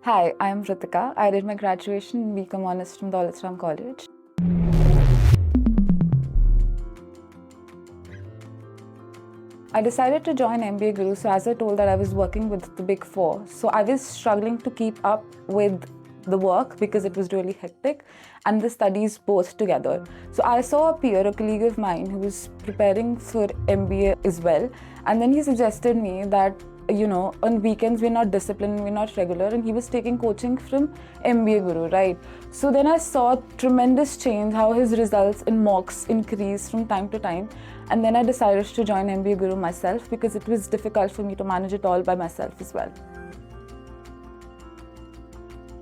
Hi, I'm Ritika. I did my graduation in BCom Honors from Dolatsram College. I decided to join MBAGuru, so as I told that I was working with the Big Four. So I was struggling to keep up with the work because it was really hectic and the studies both together. So I saw a peer, a colleague of mine who was preparing for MBA as well. And then he suggested me that on weekends we're not disciplined, we're not regular, and he was taking coaching from MBAGuru, right? So then I saw tremendous change, how his results in mocks increased from time to time, and then I decided to join MBAGuru myself because it was difficult for me to manage it all by myself as well.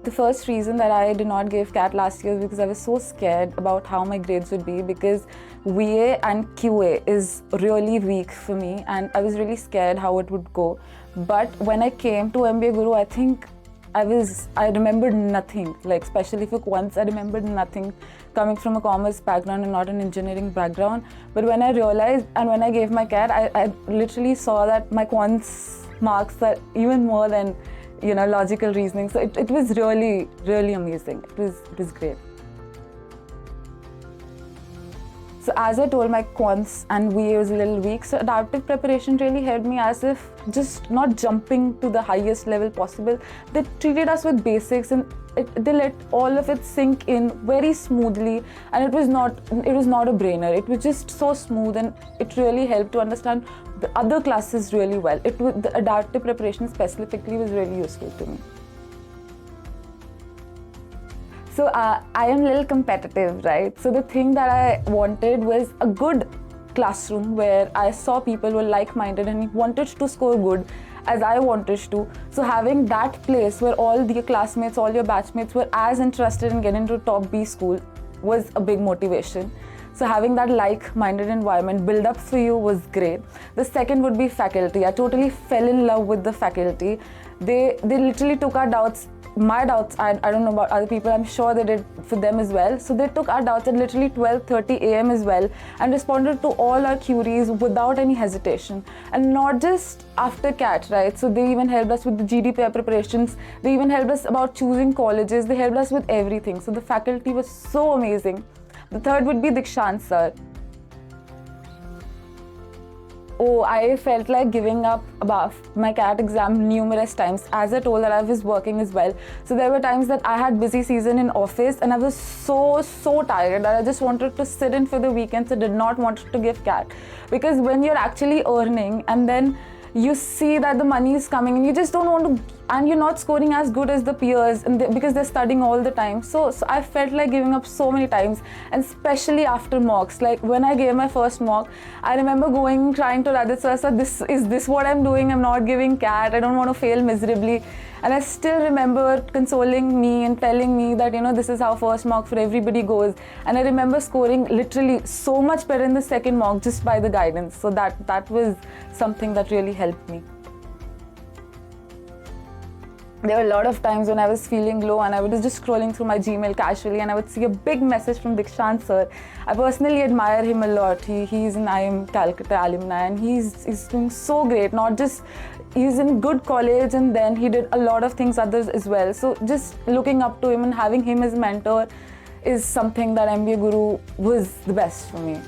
The first reason that I did not give CAT last year is because I was so scared about how my grades would be, because VA and QA is really weak for me and I was really scared how it would go. But when I came to MBAGuru, I think I remembered nothing, like especially for Quant, I remembered nothing coming from a commerce background and not an engineering background. But when I realized and when I gave my CAT, I literally saw that my Quant's marks are even more than logical reasoning. So it was really, really amazing. It was great. So as I told, my quants and VA was a little weak, so adaptive preparation really helped me, as if just not jumping to the highest level possible. They treated us with basics and they let all of it sink in very smoothly, and it was not a brainer. It was just so smooth, and it really helped to understand the other classes really well. The adaptive preparation specifically was really useful to me. So I am a little competitive, right? So the thing that I wanted was a good classroom where I saw people were like-minded and wanted to score good as I wanted to. So having that place where all your classmates, all your batchmates were as interested in getting into top B school was a big motivation. So having that like-minded environment build up for you was great. The second would be faculty. I totally fell in love with the faculty. They literally took our doubts. My doubts, I don't know about other people, I'm sure they did for them as well. So they took our doubts at literally 12:30 a.m. as well and responded to all our queries without any hesitation. And not just after CAT, right? So they even helped us with the GDPR preparations. They even helped us about choosing colleges. They helped us with everything. So the faculty was so amazing. The third would be Dikshant sir. Oh, I felt like giving up about my CAT exam numerous times. As I told that I was working as well. So there were times that I had busy season in office and I was so tired that I just wanted to sit in for the weekends. I did not want to give CAT. Because when you're actually earning and then you see that the money is coming and you just don't want to, and you're not scoring as good as the peers because they're studying all the time. So I felt like giving up so many times, and especially after mocks. Like when I gave my first mock, I remember crying to Radit sir, is this what I'm doing? I'm not giving CAT. I don't want to fail miserably. And I still remember consoling me and telling me that, this is how first mock for everybody goes. And I remember scoring literally so much better in the second mock just by the guidance. So that was something that really helped me. There were a lot of times when I was feeling low and I was just scrolling through my Gmail casually and I would see a big message from Dikshant sir. I personally admire him a lot. He's an IIM Calcutta alumni and he's doing so great. Not just he's in good college, and then he did a lot of things others as well. So just looking up to him and having him as mentor is something that MBAGuru was the best for me.